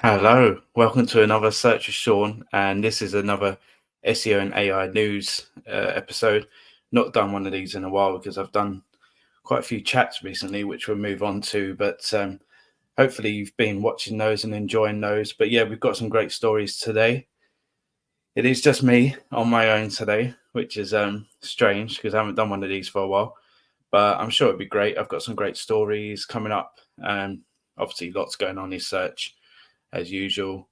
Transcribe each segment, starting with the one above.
Hello, welcome to another Search with Sean, and this is another SEO and AI news episode. Not done one of these in a while because I've done quite a few chats recently, which we'll move on to, but hopefully you've been watching those and enjoying those. But yeah, we've got some great stories today. It is just me on my own today, which is strange because I haven't done one of these for a while, but I'm sure it'll be great. I've got some great stories coming up. Obviously, lots going on in search as usual.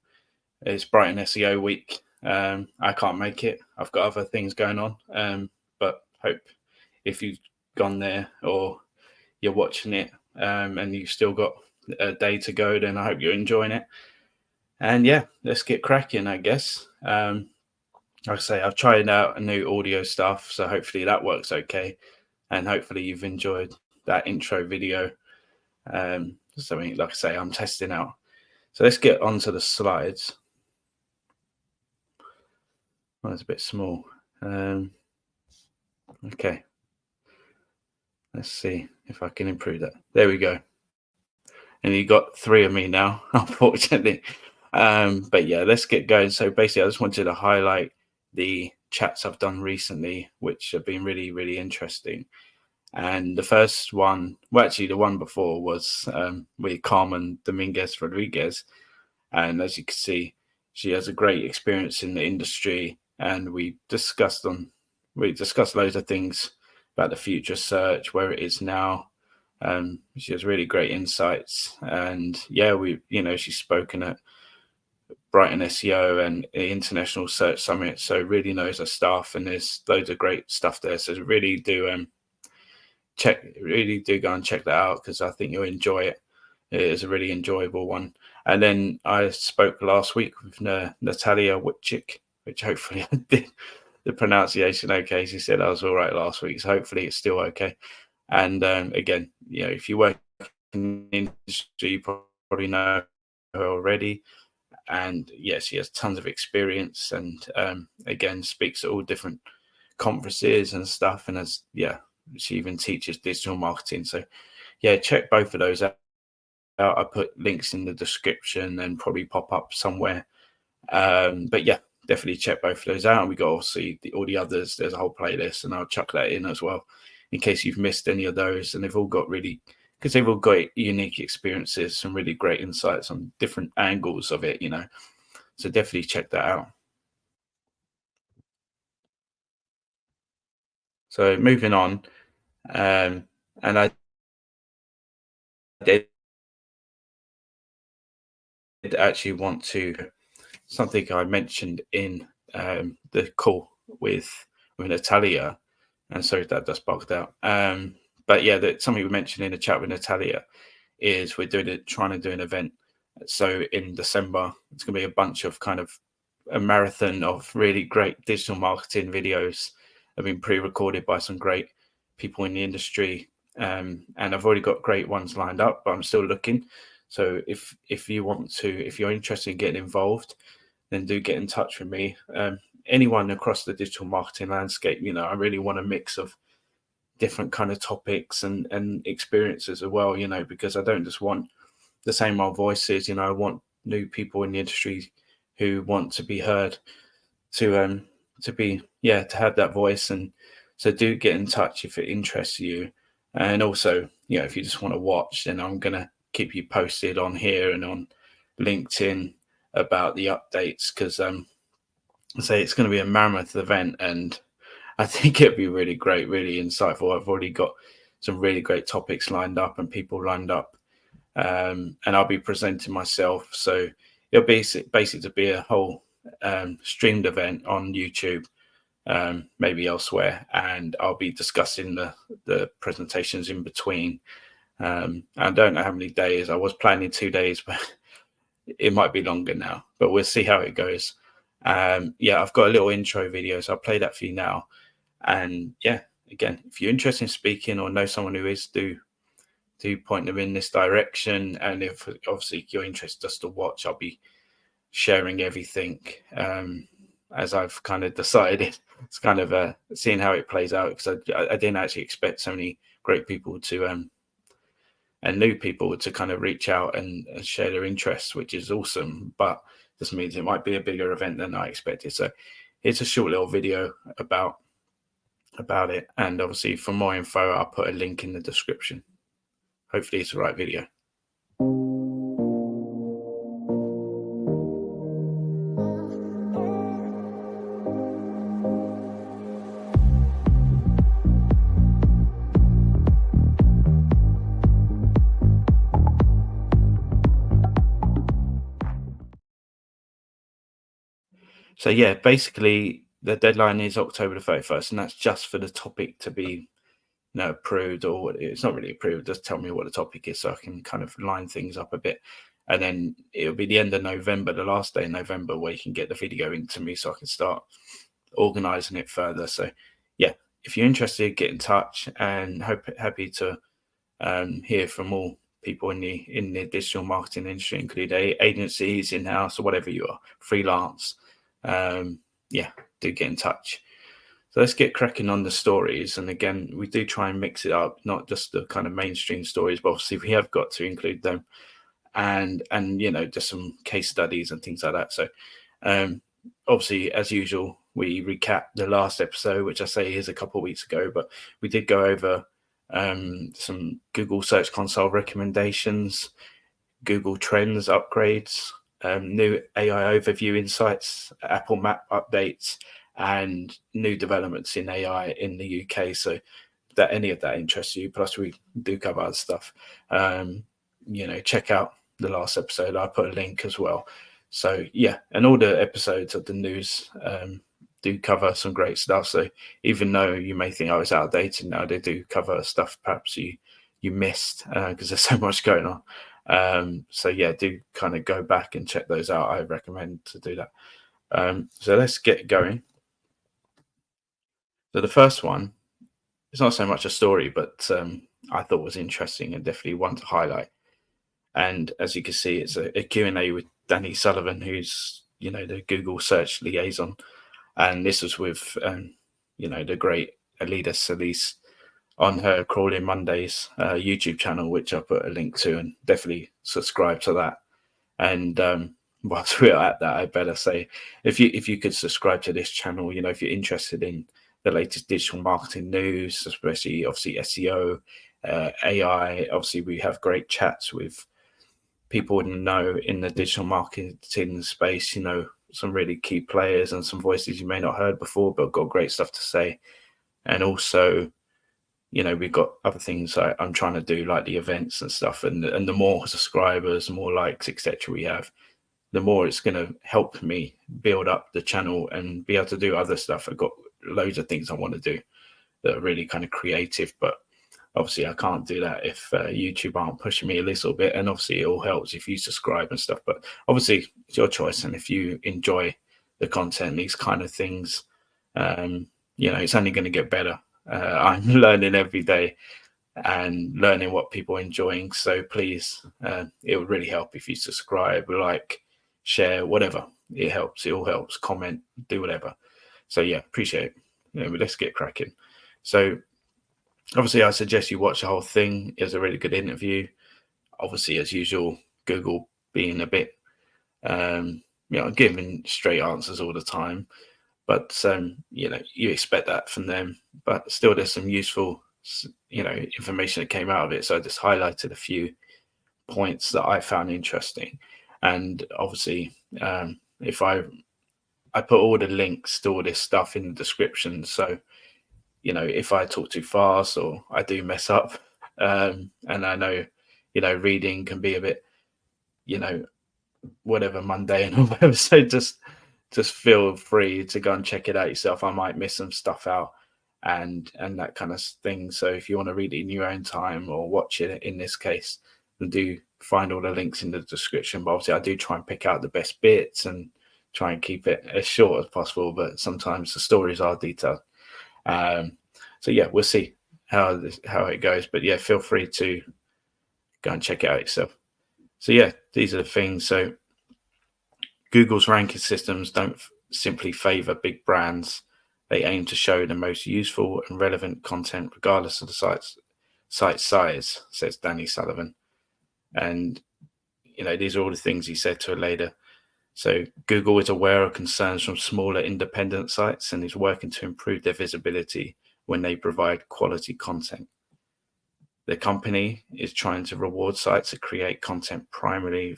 It's Brighton SEO week. I can't make it. I've got other things going on. But hope if you've gone there or you're watching it and you've still got a day to go, then I hope you're enjoying it. And yeah, let's get cracking, I guess. Like I say, I've tried out a new audio stuff, so hopefully that works okay. And hopefully you've enjoyed that intro video. Something, like I say, I'm testing out. So let's get on to the slides. Well, it's a bit small. Okay. Let's see if I can improve that. There we go. And you got 3 of me now, unfortunately. But yeah, let's get going. So basically, I just wanted to highlight the chats I've done recently, which have been really, really interesting. And the first one, well, actually, the one before was with Carmen Dominguez Rodriguez. And as you can see, she has a great experience in the industry. And we discussed loads of things about the future search, where it is now. She has really great insights. And yeah, she's spoken at Brighton SEO and the International Search Summit, so really knows her stuff, and there's loads of great stuff there. So really do go and check that out, because I think you'll enjoy it. It is a really enjoyable one. And then I spoke last week with Natalia Witchik, which hopefully I did the pronunciation okay. She said I was all right last week, so hopefully it's still okay. And again, if you work in the industry, you probably know her already. And yes, she has tons of experience, and again, speaks at all different conferences and stuff. And she even teaches digital marketing. So yeah, check both of those out. I put links in the description and probably pop up somewhere. But yeah, definitely check both of those out. And we got obviously all the others. There's a whole playlist, and I'll chuck that in as well in case you've missed any of those. And they've all got unique experiences, some really great insights on different angles of it, So definitely check that out. So moving on, and I did actually want to, something I mentioned in the call with Natalia, and sorry that just bugged out. But yeah, something we mentioned in the chat with Natalia is we're trying to do an event. So in December, it's going to be a bunch of kind of a marathon of really great digital marketing videos have been pre-recorded by some great people in the industry. And I've already got great ones lined up, but I'm still looking. So if you're interested in getting involved, then do get in touch with me. Anyone across the digital marketing landscape, I really want a mix of different kind of topics and experiences as well, because I don't just want the same old voices. I want new people in the industry who want to be heard, to have that voice. And so do get in touch if it interests you. And also, if you just want to watch, then I'm going to keep you posted on here and on LinkedIn about the updates, because I say it's going to be a mammoth event, and I think it'd be really great, really insightful. I've already got some really great topics lined up and people lined up, and I'll be presenting myself. So it'll be basically to be a whole streamed event on YouTube, maybe elsewhere, and I'll be discussing the presentations in between. I don't know how many days. I was planning 2 days, but it might be longer now, but we'll see how it goes. I've got a little intro video, so I'll play that for you now. And yeah, again, if you're interested in speaking or know someone who is, do point them in this direction. And if obviously you're interested just to watch, I'll be sharing everything as I've kind of decided. It's kind of seeing how it plays out, because I didn't actually expect so many great people to and new people to kind of reach out and share their interests, which is awesome. But this means it might be a bigger event than I expected. So it's a short little video about it, and obviously for more info I'll put a link in the description. Hopefully it's the right video. So yeah, basically the deadline is October the 31st, and that's just for the topic to be approved, or it's not really approved. Just tell me what the topic is so I can kind of line things up a bit. And then it'll be the end of November, the last day in November, where you can get the video into me so I can start organizing it further. So yeah, if you're interested, get in touch, and happy to hear from all people in the digital marketing industry, including agencies, in-house, or whatever you are, freelance. Yeah, do get in touch. So let's get cracking on the stories. And again, we do try and mix it up, not just the kind of mainstream stories, but obviously we have got to include them, and just some case studies and things like that. So obviously, as usual, we recap the last episode, which I say is a couple of weeks ago, but we did go over some Google Search Console recommendations, Google Trends upgrades, new AI overview insights, Apple Map updates, and new developments in AI in the UK. So that any of that interests you, plus we do cover other stuff, check out the last episode. I put a link as well. So yeah, and all the episodes of the news do cover some great stuff. So even though you may think I was outdated now, they do cover stuff perhaps you missed because there's so much going on. So yeah, do kind of go back and check those out. I recommend to do that. So let's get going. So the first one, it's not so much a story, but I thought was interesting and definitely one to highlight. And as you can see, it's a Q&A with Danny Sullivan, who's the Google search liaison. And this was with the great Aleyda Solis on her Crawling Mondays YouTube channel, which I put a link to, and definitely subscribe to that. And whilst we're at that, I better say, if you could subscribe to this channel, if you're interested in the latest digital marketing news, especially obviously SEO, AI. Obviously, we have great chats with people in the digital marketing space. Some really key players and some voices you may not heard before, but got great stuff to say. And also, we've got other things I'm trying to do, like the events and stuff. And the more subscribers, the more likes, etc. we have, the more it's going to help me build up the channel and be able to do other stuff. I've got loads of things I want to do that are really kind of creative, but obviously I can't do that if YouTube aren't pushing me a little bit. And obviously it all helps if you subscribe and stuff, but obviously it's your choice. And if you enjoy the content, these kind of things, it's only going to get better. I'm learning every day and learning what people are enjoying. So please, it would really help if you subscribe, like, share, whatever. It helps. It all helps. Comment, do whatever. So yeah, appreciate it. But let's get cracking. So obviously, I suggest you watch the whole thing. It was a really good interview. Obviously, as usual, Google being a bit, giving straight answers all the time. But, you expect that from them. But still, there's some useful, information that came out of it. So I just highlighted a few points that I found interesting. And obviously, if I put all the links to all this stuff in the description. So, if I talk too fast or I do mess up, and I know, reading can be a bit, whatever, mundane or whatever. So just feel free to go and check it out yourself. I might miss some stuff out and that kind of thing. So if you want to read it in your own time or watch it in this case, then do find all the links in the description. But obviously I do try and pick out the best bits and try and keep it as short as possible, but sometimes the stories are detailed. So yeah, we'll see how it goes, but yeah, feel free to go and check it out yourself. So yeah, these are the things. So Google's ranking systems don't simply favor big brands. They aim to show the most useful and relevant content regardless of the site size, says Danny Sullivan. And, these are all the things he said to Aleyda. So Google is aware of concerns from smaller independent sites and is working to improve their visibility when they provide quality content. The company is trying to reward sites that create content primarily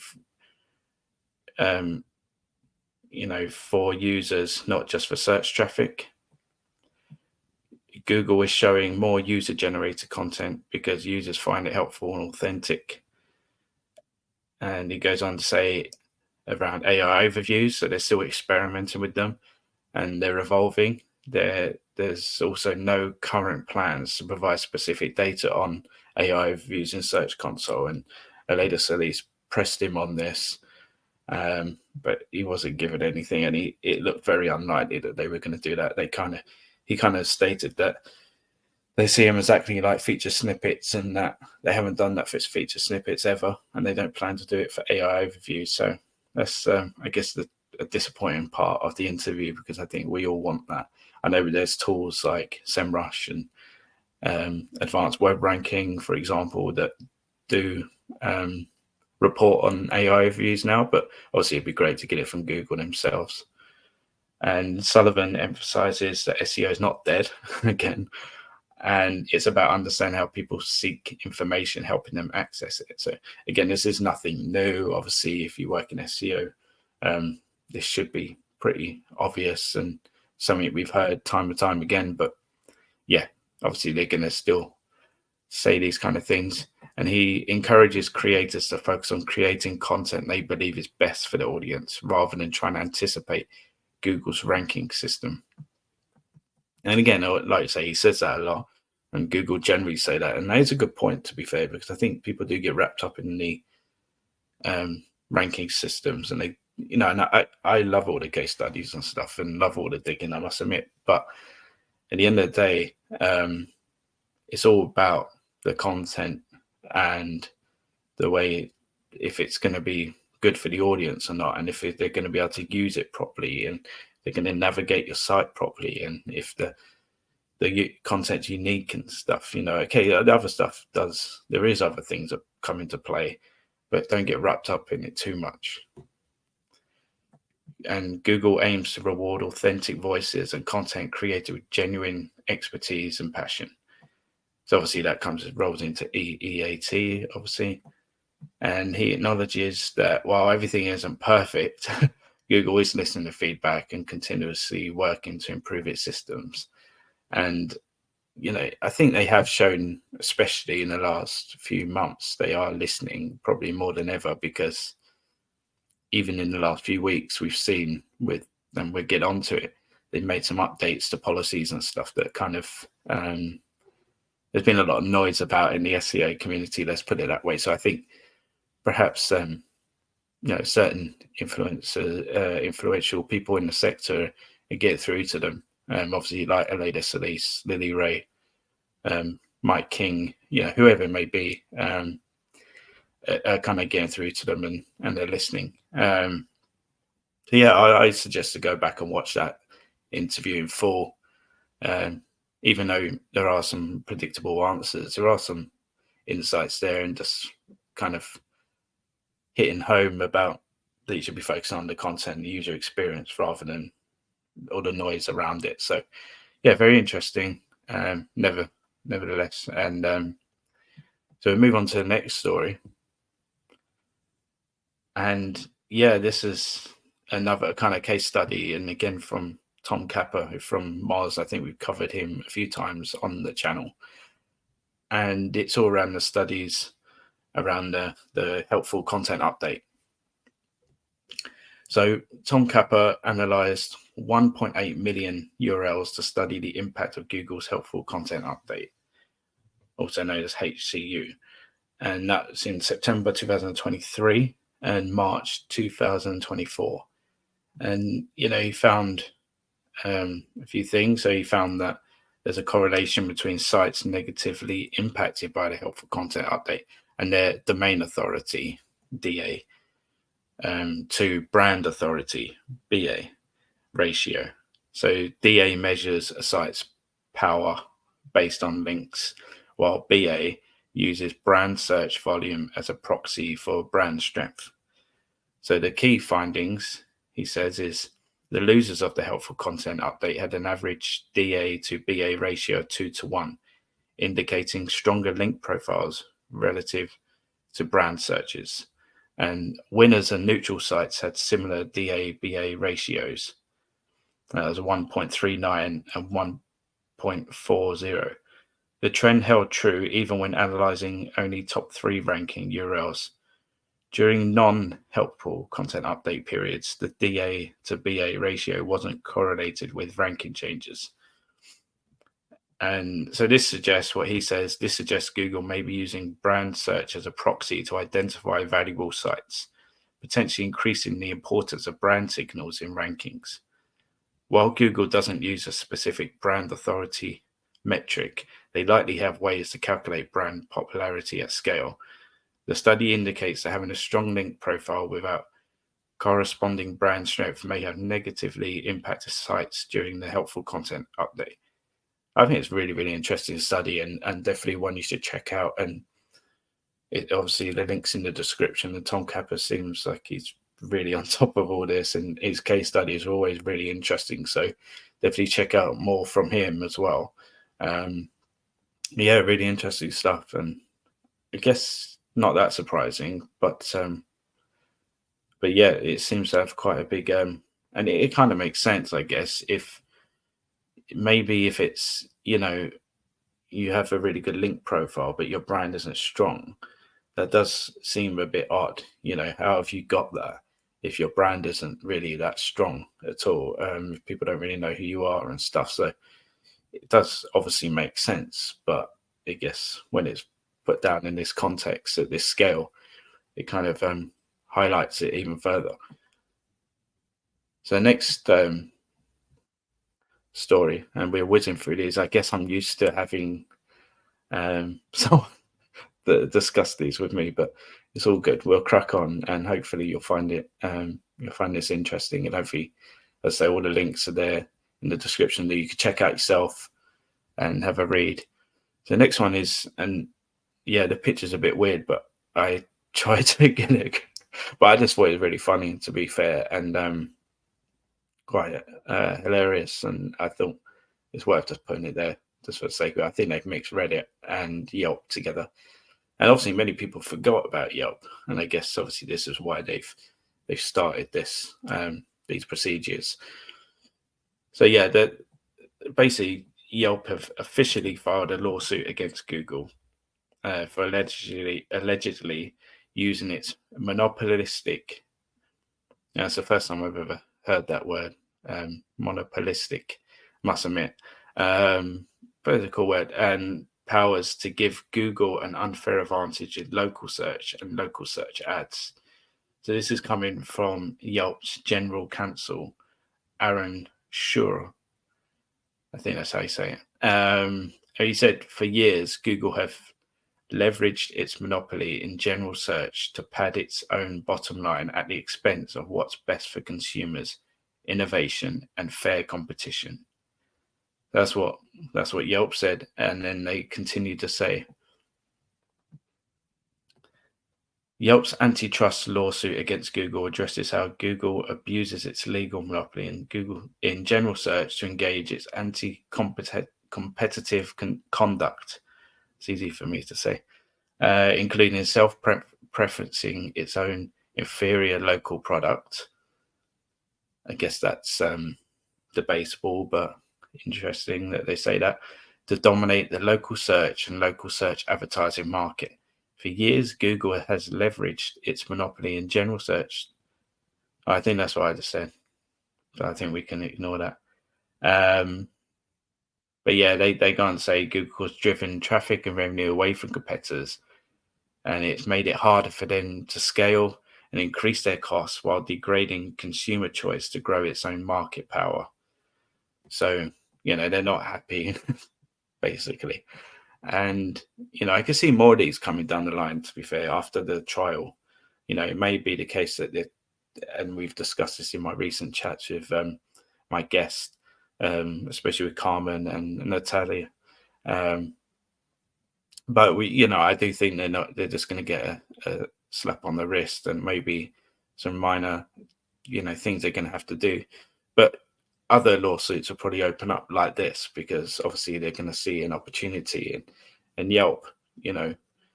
for users, not just for search traffic. Google is showing more user-generated content because users find it helpful and authentic. And he goes on to say around AI overviews, so they're still experimenting with them and they're evolving. There's also no current plans to provide specific data on AI overviews in Search Console, and Aleyda Solis pressed him on this, but he wasn't given anything, and it looked very unlikely that they were going to do that. He kind of stated that they see them exactly like feature snippets, and that they haven't done that for feature snippets ever, and they don't plan to do it for AI overviews. So that's, I guess, a disappointing part of the interview, because I think we all want that. I know there's tools like SEMrush and advanced web ranking, for example, that do report on AI overviews now, but obviously it'd be great to get it from Google themselves. And Sullivan emphasizes that SEO is not dead again, and it's about understanding how people seek information, helping them access it. So again, this is nothing new. Obviously, if you work in SEO, this should be pretty obvious and something we've heard time and time again. But yeah, obviously they're going to still say these kind of things. And he encourages creators to focus on creating content they believe is best for the audience, rather than trying to anticipate Google's ranking system. And again, like I say, he says that a lot, and Google generally say that. And that is a good point, to be fair, because I think people do get wrapped up in the ranking systems, and they, and I love all the case studies and stuff and love all the digging, I must admit. But at the end of the day, it's all about the content and the way, if it's going to be good for the audience or not, and if they're going to be able to use it properly, and they're going to navigate your site properly, and if the content's unique and stuff. Okay, the other stuff there is other things that come into play, but don't get wrapped up in it too much. And Google aims to reward authentic voices and content created with genuine expertise and passion. So obviously that rolls into EAT, obviously. And he acknowledges that while everything isn't perfect, Google is listening to feedback and continuously working to improve its systems. And, I think they have shown, especially in the last few months, they are listening probably more than ever, because even in the last few weeks, we've seen and we'll get onto it, they've made some updates to policies and stuff that kind of, there's been a lot of noise about in the SEO community, let's put it that way. So I think perhaps, certain influential people in the sector get through to them. Obviously, like Aleyda Solis, Lily Ray, Mike King, whoever it may be, are kind of getting through to them, and they're listening. So yeah, I suggest to go back and watch that interview in full. Even though there are some predictable answers, there are some insights there, and just kind of hitting home about that you should be focusing on the content and the user experience rather than all the noise around it. So yeah, very interesting, nevertheless. And so we move on to the next story. And yeah, this is another kind of case study, and again from Tom Capper from Moz. I think we've covered him a few times on the channel, and it's all around the studies around the helpful content update. So Tom Capper analyzed 1.8 million URLs to study the impact of Google's helpful content update, also known as HCU. And that's in September 2023 and March 2024. And, he found a few things. So he found that there's a correlation between sites negatively impacted by the helpful content update and their domain authority, DA. to brand authority, BA ratio. So DA measures a site's power based on links, while BA uses brand search volume as a proxy for brand strength. So the key findings, he says, is the losers of the helpful content update had an average DA to BA ratio of 2:1, indicating stronger link profiles relative to brand searches. And winners and neutral sites had similar DA-BA ratios. That was 1.39 and 1.40. The trend held true even when analyzing only top 3 ranking URLs. During non-helpful content update periods, the DA to BA ratio wasn't correlated with ranking changes. And so this suggests what he says, this suggests Google may be using brand search as a proxy to identify valuable sites, potentially increasing the importance of brand signals in rankings. While Google doesn't use a specific brand authority metric, they likely have ways to calculate brand popularity at scale. The study indicates that having a strong link profile without corresponding brand strength may have negatively impacted sites during the helpful content update. I think it's really, really interesting study and definitely one you should check out. And it obviously the link's in the description. And Tom Capper seems like he's really on top of all this, and his case studies are always really interesting. So definitely check out more from him as well. Yeah, really interesting stuff. And I guess not that surprising, but yeah, it seems to have quite a big and it kind of makes sense, I guess, if it's, you have a really good link profile, but your brand isn't strong. That does seem a bit odd. How have you got that if your brand isn't really that strong at all? If people don't really know who you are and stuff. So it does obviously make sense, but I guess when it's put down in this context at this scale, it kind of highlights it even further. So next story, and we're whizzing through these. I guess I'm used to having someone that discuss these with me, but it's all good. We'll crack on, and hopefully you'll find this interesting. And hopefully, as I say, all the links are there in the description that you can check out yourself and have a read. The next one is, and yeah, the picture's a bit weird, but I tried to get it, but I just thought it was really funny, to be fair, and quite hilarious. And I thought it's worth just putting it there just for the sake of it. I think they've mixed Reddit and Yelp together. And obviously many people forgot about Yelp. And I guess obviously this is why they've started this, these procedures. So yeah, basically Yelp have officially filed a lawsuit against Google for allegedly using its monopolistic. That's the first time I've ever heard that word, monopolistic, must admit. But it's a cool word. And powers to give Google an unfair advantage in local search and local search ads. So this is coming from Yelp's general counsel, Aaron Schur. I think that's how you say it. He said for years, Google have leveraged its monopoly in general search to pad its own bottom line at the expense of what's best for consumers, innovation, and fair competition. That's what Yelp said, and then they continued to say, Yelp's antitrust lawsuit against Google addresses how Google abuses its legal monopoly in general search to engage its anti-competitive conduct. It's easy for me to say, including self-preferencing its own inferior local product. I guess that's debatable, but interesting that they say that, to dominate the local search and local search advertising market. For years, Google has leveraged its monopoly in general search. I think that's what I just said. So I think we can ignore that. But yeah, they go on to say Google's driven traffic and revenue away from competitors, and it's made it harder for them to scale and increase their costs while degrading consumer choice to grow its own market power. So, they're not happy, basically. And, I can see more of these coming down the line, to be fair, after the trial. It may be the case that and we've discussed this in my recent chats with my guest, especially with Carmen and Natalia. But I do think they're just going to get a slap on the wrist and maybe some minor, things they're going to have to do. But other lawsuits will probably open up like this, because obviously they're going to see an opportunity. And Yelp,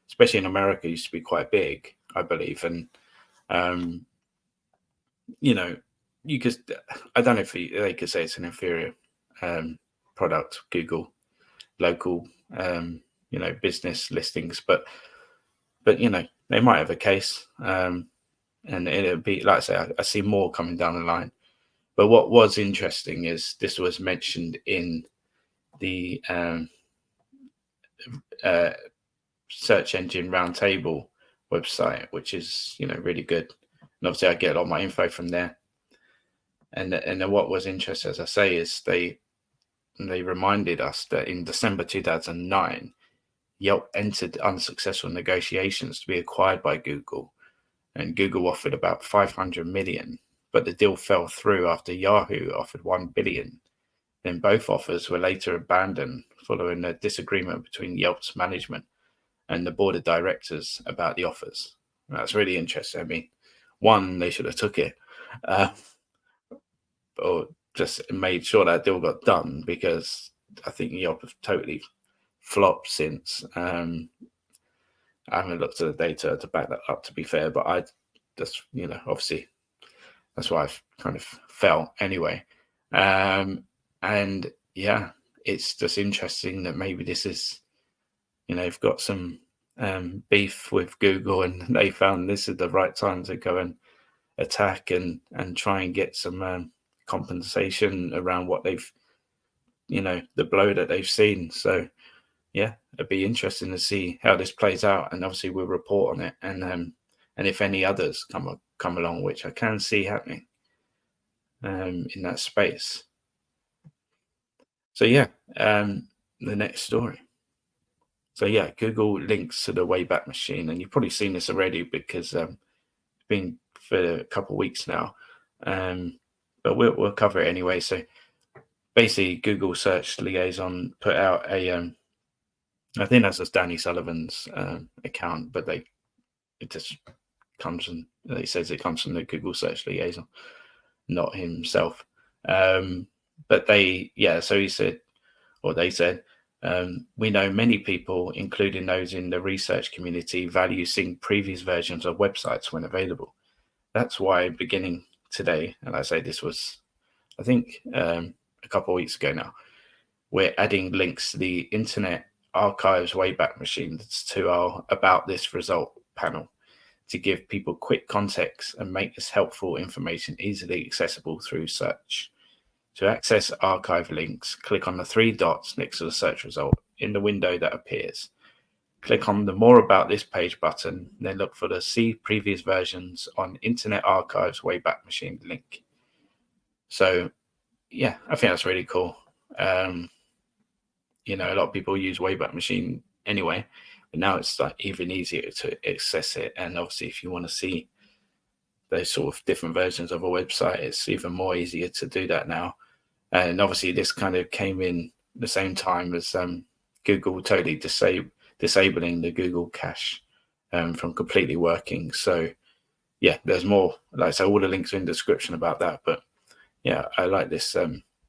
especially in America, used to be quite big, I believe. And, you could, I don't know if they could say it's an inferior product, Google, local, business listings, but they might have a case, and it'll be, like I say, I see more coming down the line. But what was interesting is this was mentioned in the search engine roundtable website, which is really good, and obviously I get a lot of my info from there. And what was interesting, as I say, is they reminded us that in December 2009, Yelp entered unsuccessful negotiations to be acquired by Google, and Google offered about 500 million, but the deal fell through after Yahoo offered 1 billion. Then both offers were later abandoned following a disagreement between Yelp's management and the board of directors about the offers. That's really interesting. I mean, one, they should have took it, or just made sure that deal got done, because I think Yelp have totally flopped since. I haven't looked at the data to back that up, to be fair, but I just, obviously that's why I've kind of felt anyway. And yeah, it's just interesting that maybe this is, they've got some beef with Google, and they found this is the right time to go and attack and try and get some compensation around what they've, the blow that they've seen. So yeah, it'd be interesting to see how this plays out, and obviously we'll report on it, and if any others come along, which I can see happening in that space. So yeah, the next story. So yeah, Google links to the Wayback Machine, and you've probably seen this already because it's been for a couple of weeks now, but we'll cover it anyway. So basically, Google Search Liaison put out a I think that's just Danny Sullivan's account, but it just comes from, it says it comes from the Google Search Liaison, not himself. But so he said, or they said, we know many people, including those in the research community, value seeing previous versions of websites when available. That's why beginning today, and I say this was, I think, a couple of weeks ago now, we're adding links to the Internet Archive's Wayback Machine to our About This Result panel to give people quick context and make this helpful information easily accessible through search. To access archive links, click on the 3 dots next to the search result in the window that appears. Click on the More About This page button, then look for the See Previous Versions on Internet Archive's Wayback Machine link. So yeah, I think that's really cool. A lot of people use Wayback Machine anyway, but now it's like even easier to access it. And obviously, if you want to see those sort of different versions of a website, it's even more easier to do that now. And obviously, this kind of came in the same time as Google totally disabling the Google cache from completely working. So yeah, there's more. Like I say, all the links are in the description about that. But yeah, I like this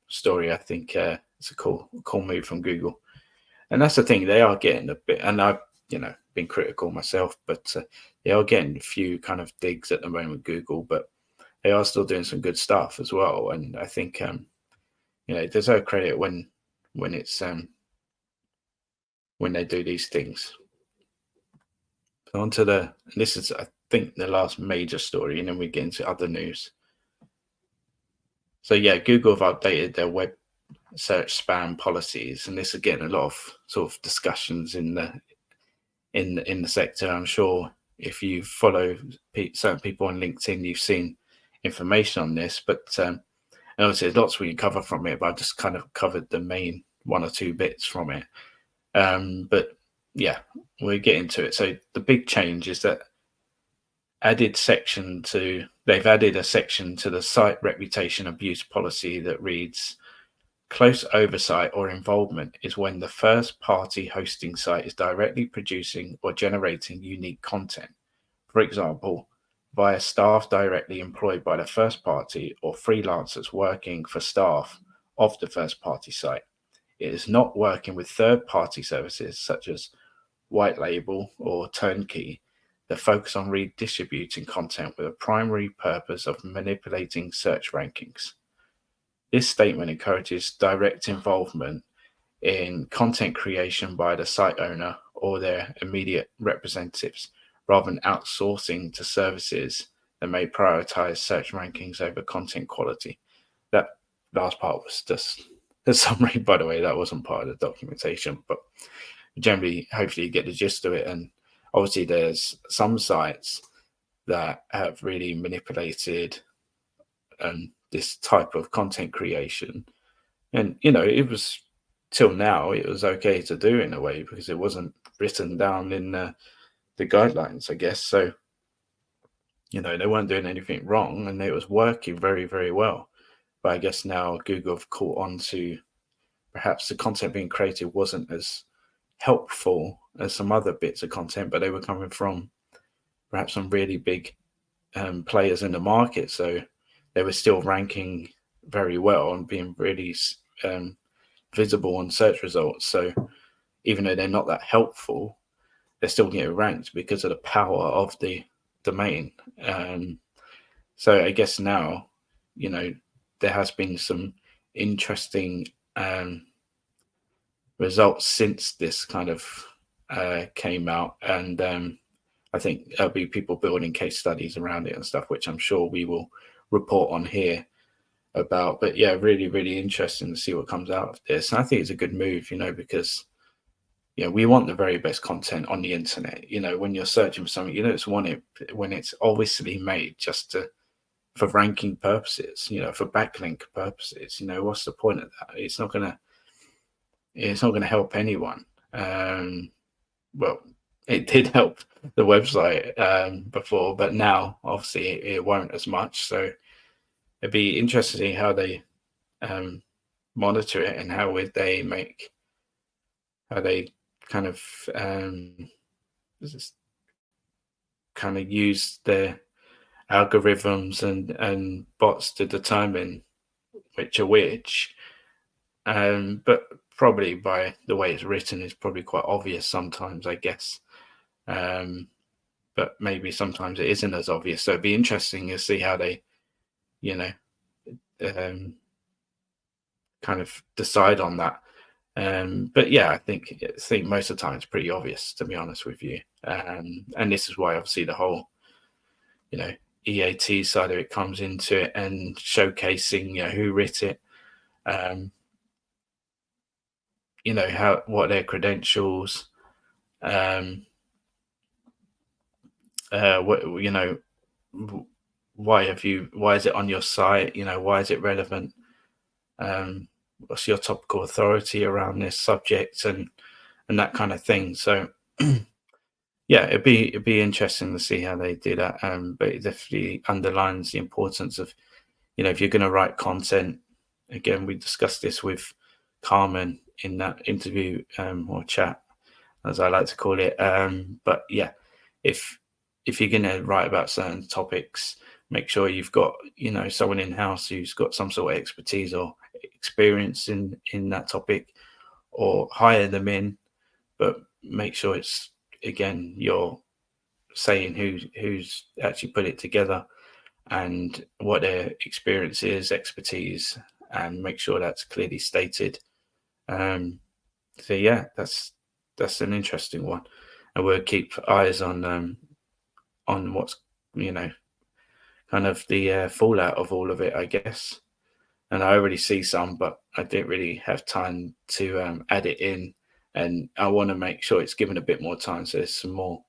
story. I think it's a cool move from Google. And that's the thing, they are getting a bit, and I've been critical myself, but they are getting a few kind of digs at the moment with Google, but they are still doing some good stuff as well. And I think they deserve credit when it's when they do these things. So on to this is, I think, the last major story, and then we get into other news. So yeah, Google have updated their web search spam policies, and this again, a lot of sort of discussions in the sector. I'm sure if you follow certain people on LinkedIn, you've seen information on this, but and obviously there's lots we can cover from it, but I just kind of covered the main 1 or 2 bits from it. But yeah, we'll get into it. So the big change is that added they've added a section to the site reputation abuse policy that reads, close oversight or involvement is when the first party hosting site is directly producing or generating unique content. For example, via staff directly employed by the first party or freelancers working for staff of the first party site. It is not working with third party services such as white label or turnkey that focus on redistributing content with a primary purpose of manipulating search rankings. This statement encourages direct involvement in content creation by the site owner or their immediate representatives, rather than outsourcing to services that may prioritize search rankings over content quality. That last part was just a summary, by the way. That wasn't part of the documentation, but generally, hopefully you get the gist of it. And obviously there's some sites that have really manipulated this type of content creation. And, it was, till now, it was okay to do in a way because it wasn't written down in the guidelines, I guess. So, they weren't doing anything wrong and it was working very, very well. But I guess now Google have caught on to perhaps the content being created wasn't as helpful as some other bits of content, but they were coming from perhaps some really big players in the market. So they were still ranking very well and being really visible on search results. So even though they're not that helpful, they're still getting ranked because of the power of the domain. So I guess now, there has been some interesting results since this kind of came out. And I think there'll be people building case studies around it and stuff, which I'm sure we will report on here about. But yeah, really, really interesting to see what comes out of this. And I think it's a good move, because we want the very best content on the internet. When you're searching for something, just want it when it's obviously made just for ranking purposes, for backlink purposes. What's the point of that? It's not gonna help anyone. Well, it did help the website before, but now obviously it won't as much. So it'd be interesting to see how they monitor it and how they kind of use their algorithms and bots to determine which are which. But probably by the way it's written is probably quite obvious sometimes, I guess. But maybe sometimes it isn't as obvious. So it'd be interesting to see how they, kind of decide on that. But yeah, I think most of the time it's pretty obvious, to be honest with you. And this is why obviously the whole, EAT side of it comes into it and showcasing, who writ it, what their credentials, why is it on your site? Why is it relevant? What's your topical authority around this subject and that kind of thing. So yeah, it'd be interesting to see how they do that. But it definitely underlines the importance of, if you're going to write content. Again, we discussed this with Carmen in that interview or chat, as I like to call it. But yeah, if you're going to write about certain topics, make sure you've got, someone in-house who's got some sort of expertise or experience in that topic, or hire them in, but make sure it's, again, you're saying who's actually put it together and what their experience is, expertise, and make sure that's clearly stated. So yeah, that's an interesting one, and we'll keep eyes on what's kind of the fallout of all of it, I guess. And I already see some, but I didn't really have time to add it in, and I want to make sure it's given a bit more time, so there's some more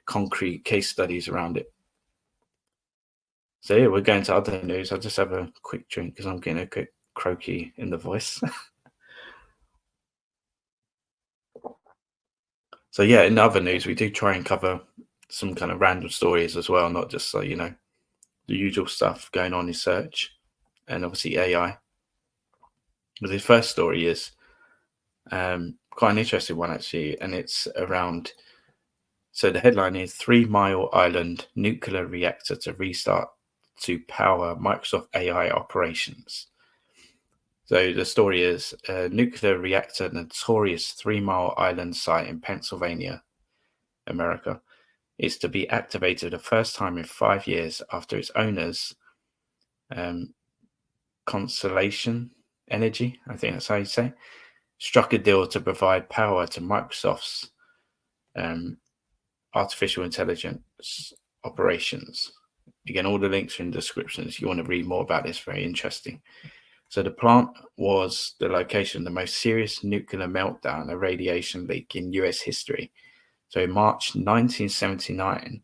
concrete case studies around it. So yeah, we're going to other news. I'll just have a quick drink because I'm getting a bit croaky in the voice. So yeah, in other news, we do try and cover some kind of random stories as well, not just the usual stuff going on in search, and obviously AI. But the first story is quite an interesting one actually, and it's around. So the headline is 3 Mile Island nuclear reactor to restart to power Microsoft AI operations. So the story is a nuclear reactor, notorious 3 Mile Island site in Pennsylvania, America, is to be activated the first time in 5 years after its owners, Constellation Energy, I think that's how you say, struck a deal to provide power to Microsoft's artificial intelligence operations. Again, all the links are in the description if you want to read more about this. Very interesting. So the plant was the location of the most serious nuclear meltdown, a radiation leak in US history. So in March 1979,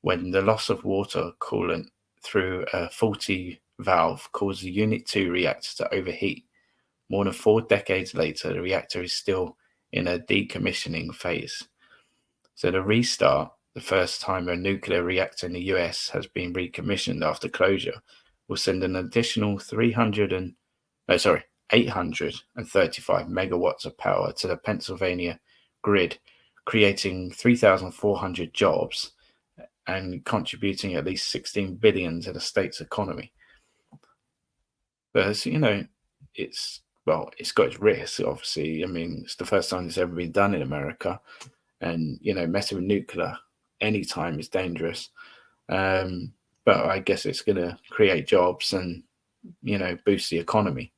when the loss of water coolant through a faulty valve caused the Unit 2 reactor to overheat. More than 4 decades later, the reactor is still in a decommissioning phase. So the restart, the first time a nuclear reactor in the US has been recommissioned after closure, will send an additional 835 megawatts of power to the Pennsylvania grid, creating 3,400 jobs and contributing at least $16 billion to the state's economy. But it's got its risks, obviously. I mean, it's the first time it's ever been done in America, and messing with nuclear anytime is dangerous. But I guess it's going to create jobs and boost the economy.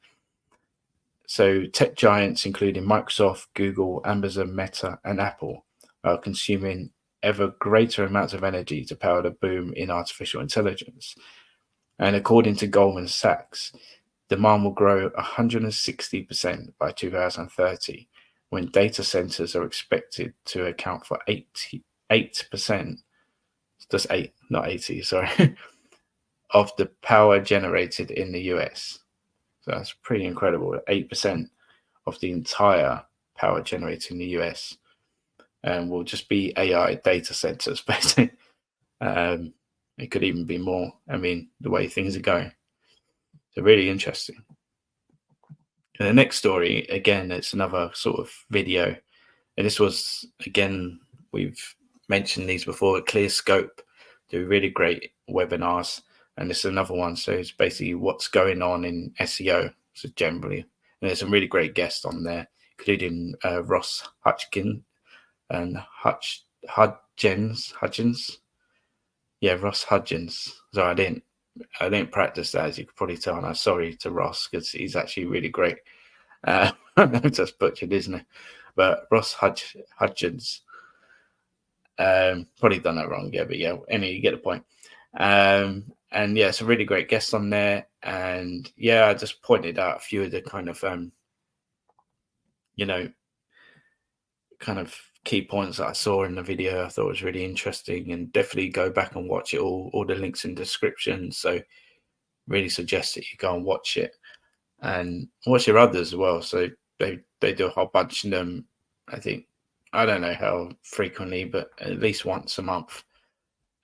So tech giants, including Microsoft, Google, Amazon, Meta, and Apple, are consuming ever greater amounts of energy to power the boom in artificial intelligence. And according to Goldman Sachs, demand will grow 160% by 2030, when data centers are expected to account for 8%, just 8, not 80, sorry, of the power generated in the US. So that's pretty incredible. 8% of the entire power generated in the US will just be AI data centers, basically. It could even be more. I mean, the way things are going. So really interesting. And the next story, again, it's another sort of video. And this was, again, we've mentioned these before, ClearScope do really great webinars. And this is another one. So it's basically what's going on in SEO, so generally. And there's some really great guests on there, including Ross Hutchins and Hudgens. Yeah, Ross Hudgens. So I didn't practice that, as you could probably tell. And I'm sorry to Ross, because he's actually really great. Just butchered, isn't it? But Ross Hudgens, probably done that wrong, yeah. But yeah, anyway, you get the point. And yeah, it's a really great guest on there. And yeah, I just pointed out a few of the kind of kind of key points that I saw in the video. I thought was really interesting, and definitely go back and watch it all the links in the description. So really suggest that you go and watch it and watch your others as well. So they do a whole bunch of them. I think, I don't know how frequently, but at least once a month.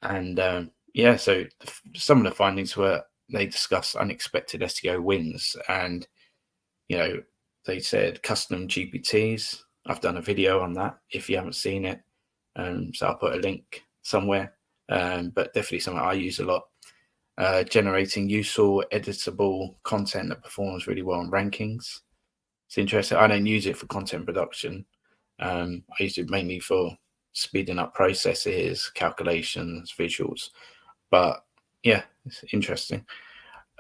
And yeah, so some of the findings were they discussed unexpected SEO wins, and they said custom GPTs. I've done a video on that if you haven't seen it, so I'll put a link somewhere, but definitely something I use a lot. Generating useful editable content that performs really well in rankings. It's interesting. I don't use it for content production. I use it mainly for speeding up processes, calculations, visuals. But yeah, it's interesting.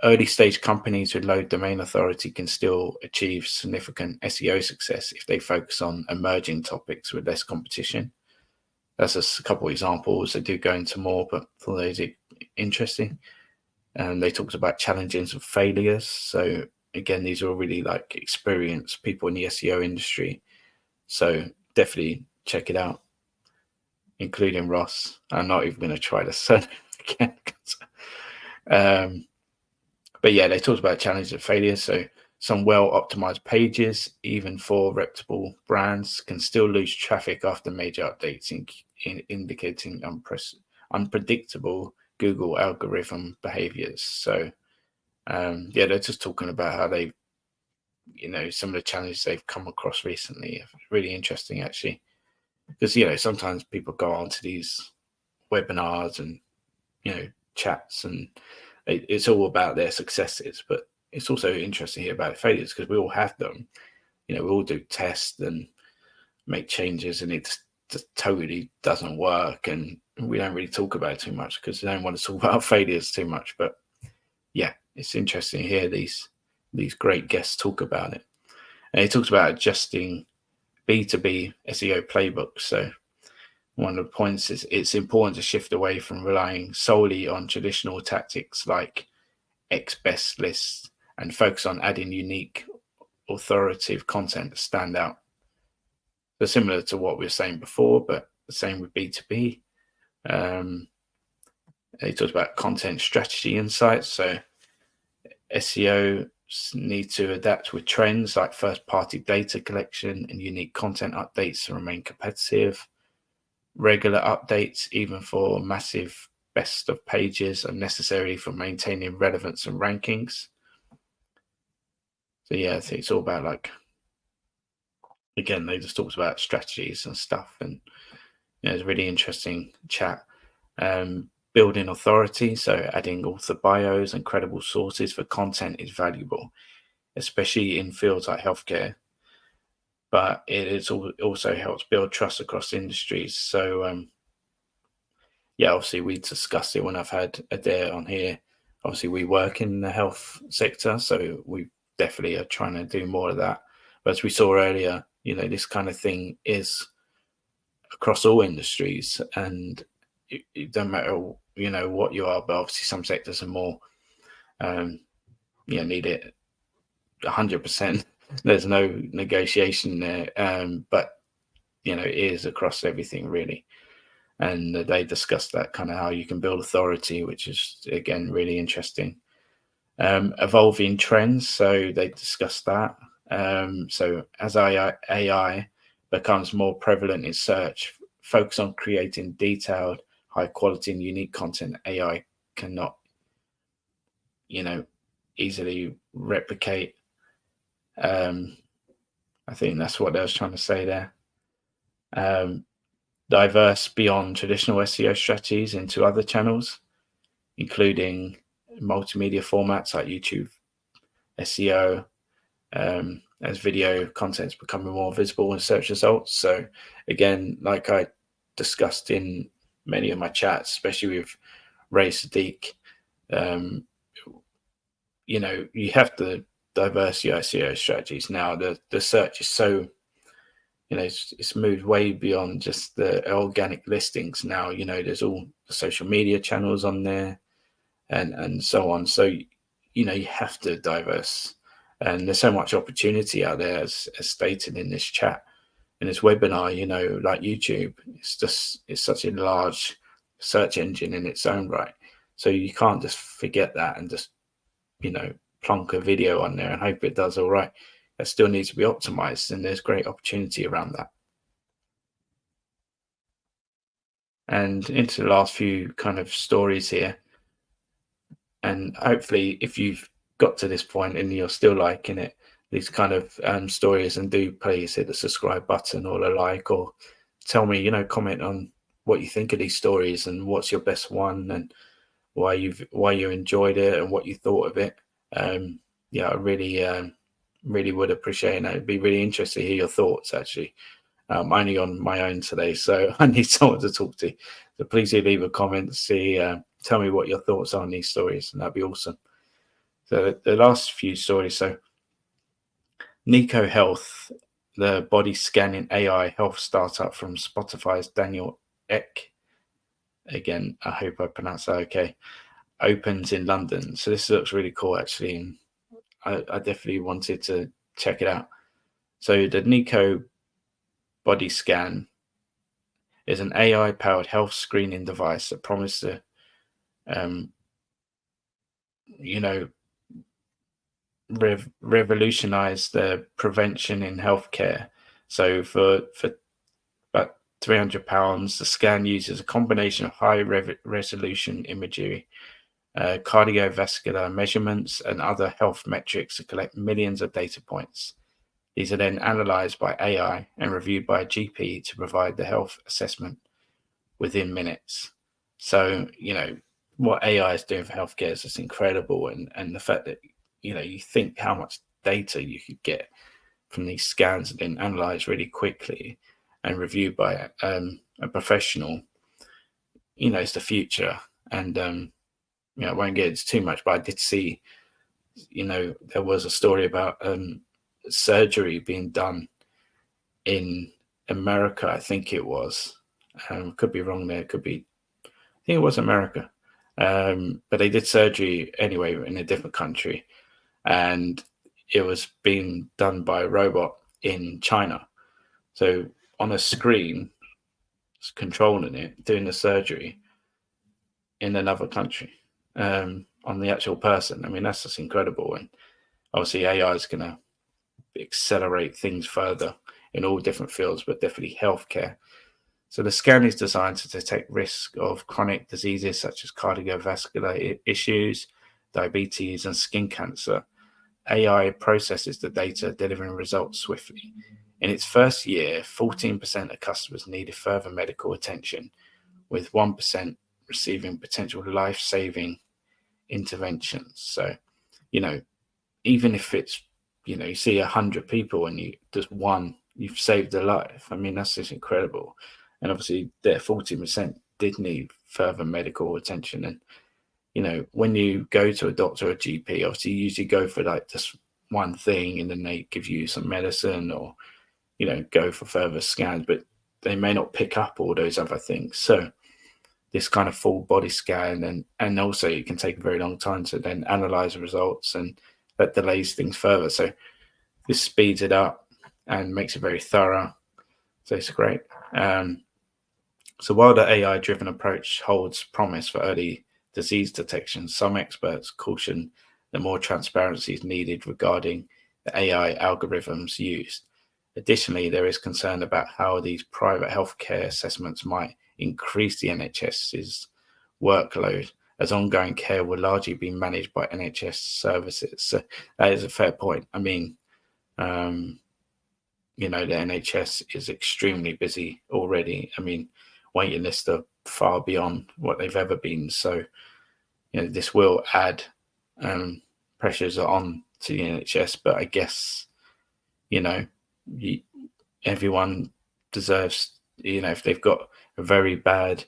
Early stage companies with low domain authority can still achieve significant SEO success if they focus on emerging topics with less competition. That's just a couple of examples. They do go into more, but for those interesting. And they talked about challenges and failures. So again, these are all really like experienced people in the SEO industry. So definitely check it out, including Ross. I'm not even going to try to surname again. But yeah, they talked about challenges and failures. So some well-optimized pages, even for reputable brands, can still lose traffic after major updates, indicating unpredictable Google algorithm behaviors. So yeah, they're just talking about how they, some of the challenges they've come across recently. Really interesting, actually, because sometimes people go on to these webinars and chats, and it's all about their successes, but it's also interesting to hear about failures, because we all have them. We all do tests and make changes, and it just totally doesn't work, and we don't really talk about it too much because we don't want to talk about failures too much. But yeah, it's interesting to hear these great guests talk about it. And he talks about adjusting B2B SEO playbooks. So one of the points is it's important to shift away from relying solely on traditional tactics like X best lists and focus on adding unique, authoritative content to stand out. So similar to what we were saying before, but the same with B2B. He talks about content strategy insights. So SEO need to adapt with trends like first-party data collection and unique content updates to remain competitive. Regular updates, even for massive best of pages, are necessary for maintaining relevance and rankings. So yeah, I think it's all about, again, they just talked about strategies and stuff, and it's a really interesting chat. Building authority, so adding author bios and credible sources for content is valuable, especially in fields like healthcare, but it also helps build trust across industries. So yeah, obviously we discussed it when I've had Adair on here. Obviously we work in the health sector, so we definitely are trying to do more of that. But as we saw earlier, this kind of thing is across all industries, and it doesn't matter, what you are, but obviously some sectors are more, need it 100%. There's no negotiation there, but it is across everything really. And they discussed that kind of how you can build authority, which is again really interesting. Evolving trends, so they discussed that. So as AI becomes more prevalent in search, focus on creating detailed, high quality and unique content AI cannot easily replicate. I think that's what I was trying to say there. Diverse beyond traditional SEO strategies into other channels, including multimedia formats like YouTube SEO, as video content's becoming more visible in search results. So again, like I discussed in many of my chats, especially with Ray Sadiq, you have to diverse your SEO strategies now. The search is so, it's moved way beyond just the organic listings now. There's all the social media channels on there and so on. So, you have to diverse. And there's so much opportunity out there, as stated in this chat, in this webinar, like YouTube. It's such a large search engine in its own right. So you can't just forget that and just, plonk a video on there and hope it does all right. That still needs to be optimized, and there's great opportunity around that. And into the last few kind of stories here. And hopefully if you've got to this point and you're still liking it, these kind of stories, and do please hit the subscribe button or the like, or tell me, comment on what you think of these stories and what's your best one and why you enjoyed it and what you thought of it. Yeah, I really would appreciate it. It'd be really interesting to hear your thoughts, actually. I'm only on my own today, so I need someone to talk to. So please do leave a comment, tell me what your thoughts are on these stories, and that'd be awesome. So the last few stories. So Nico Health, the body scanning AI health startup from Spotify's Daniel Ek, again, I hope I pronounced that okay, opens in London. So this looks really cool, actually, and I definitely wanted to check it out. So the Nico body scan is an AI-powered health screening device that promises to, revolutionize the prevention in healthcare. So for about £300, the scan uses a combination of high resolution imagery, cardiovascular measurements, and other health metrics to collect millions of data points. These are then analyzed by AI and reviewed by a GP to provide the health assessment within minutes. So, what AI is doing for healthcare is just incredible. And the fact that, you think how much data you could get from these scans and then analyzed really quickly and reviewed by a professional, it's the future. And, I won't get into too much, but I did see, there was a story about surgery being done in America, I think it was. Could be wrong there. I think it was America. But they did surgery anyway in a different country. And it was being done by a robot in China. So on a screen, controlling it, doing the surgery in another country on the actual person. I mean, that's just incredible. And obviously AI is going to accelerate things further in all different fields, but definitely healthcare. So the scan is designed to detect risk of chronic diseases such as cardiovascular issues, diabetes, and skin cancer. AI processes the data, delivering results swiftly. In its first year, 14% of customers needed further medical attention, with 1% receiving potential life-saving interventions. So, even if it's, you see 100 people and you've saved a life. I mean, that's just incredible. And obviously, their 14% did need further medical attention. And, when you go to a doctor or a GP, obviously, you usually go for like just one thing and then they give you some medicine or, go for further scans, but they may not pick up all those other things. So this kind of full body scan and also it can take a very long time to then analyze the results, and that delays things further. So this speeds it up and makes it very thorough. So it's great. So while the AI-driven approach holds promise for early disease detection, some experts caution that more transparency is needed regarding the AI algorithms used. Additionally, there is concern about how these private healthcare assessments might increase the NHS's workload, as ongoing care will largely be managed by NHS services. So that is a fair point. I mean, the NHS is extremely busy already. I mean, waiting lists are far beyond what they've ever been. So, this will add pressures on to the NHS, but I guess, everyone deserves, if they've got a very bad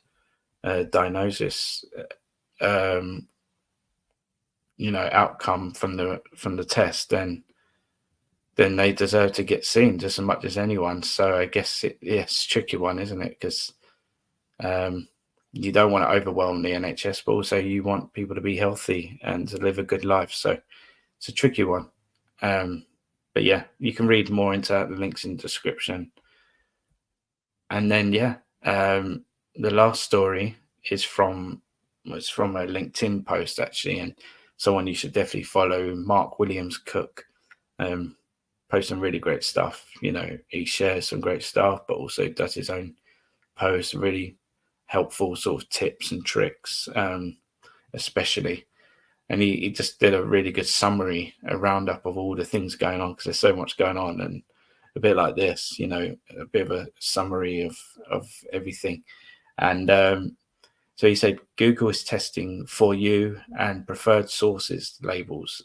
diagnosis, outcome from the test, then they deserve to get seen just as much as anyone. So I guess it's a tricky one, isn't it? Because you don't want to overwhelm the NHS, but also you want people to be healthy and to live a good life. So it's a tricky one. But yeah, you can read more into that. The links in the description. And then, the last story was from a LinkedIn post, actually, and someone you should definitely follow, Mark Williams Cook. Posts some really great stuff. He shares some great stuff, but also does his own posts, really helpful sort of tips and tricks, especially. And he just did a really good summary, a roundup of all the things going on, because there's so much going on, and a bit like this, a bit of a summary of everything. And so he said, Google is testing for you and preferred sources labels.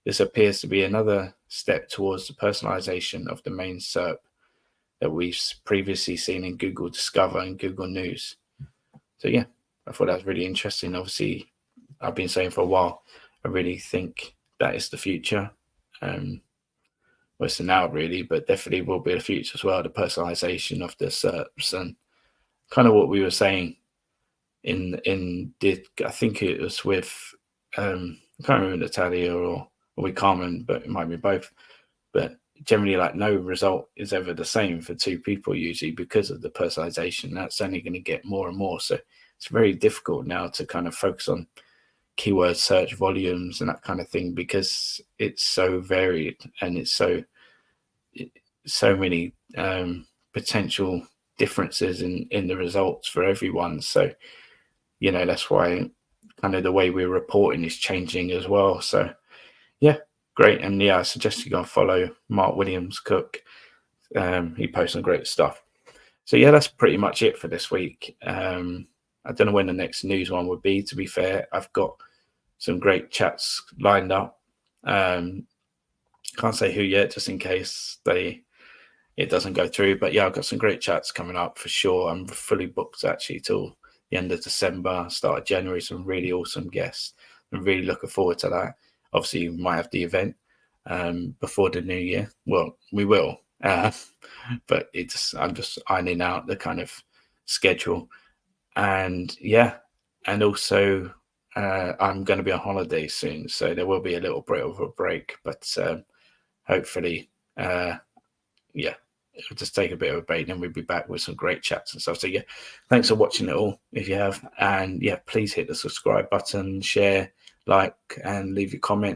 This appears to be another step towards the personalization of the main SERP that we've previously seen in Google Discover and Google News. So yeah, I thought that was really interesting. Obviously, I've been saying for a while, I really think that is the future. Well, it's now really, but definitely will be the future as well, the personalization of the SERPs, and kind of what we were saying I think it was with, I can't remember Natalia or with Carmen, but it might be both. But generally, like, no result is ever the same for two people usually because of the personalization. That's only going to get more and more. So it's very difficult now to kind of focus on, keyword search volumes and that kind of thing, because it's so varied and it's so many potential differences in the results for everyone. So, you know, that's why kind of the way we're reporting is changing as well. So yeah, great. And yeah, I suggest you go and follow Mark Williams Cook. He posts some great stuff. So yeah, that's pretty much it for this week. I don't know when the next news one would be, to be fair. I've got some great chats lined up. Can't say who yet, just in case it doesn't go through. But yeah, I've got some great chats coming up for sure. I'm fully booked actually till the end of December, start of January. Some really awesome guests. I'm really looking forward to that. Obviously, we might have the event before the new year. Well, we will. But I'm just ironing out the kind of schedule. And yeah, and also I'm going to be on holiday soon, so there will be a little bit of a break, but hopefully yeah, it'll just take a bit of a break, and we'll be back with some great chats and stuff. So yeah, thanks for watching it all if you have, and yeah, please hit the subscribe button, share, like, and leave your comments.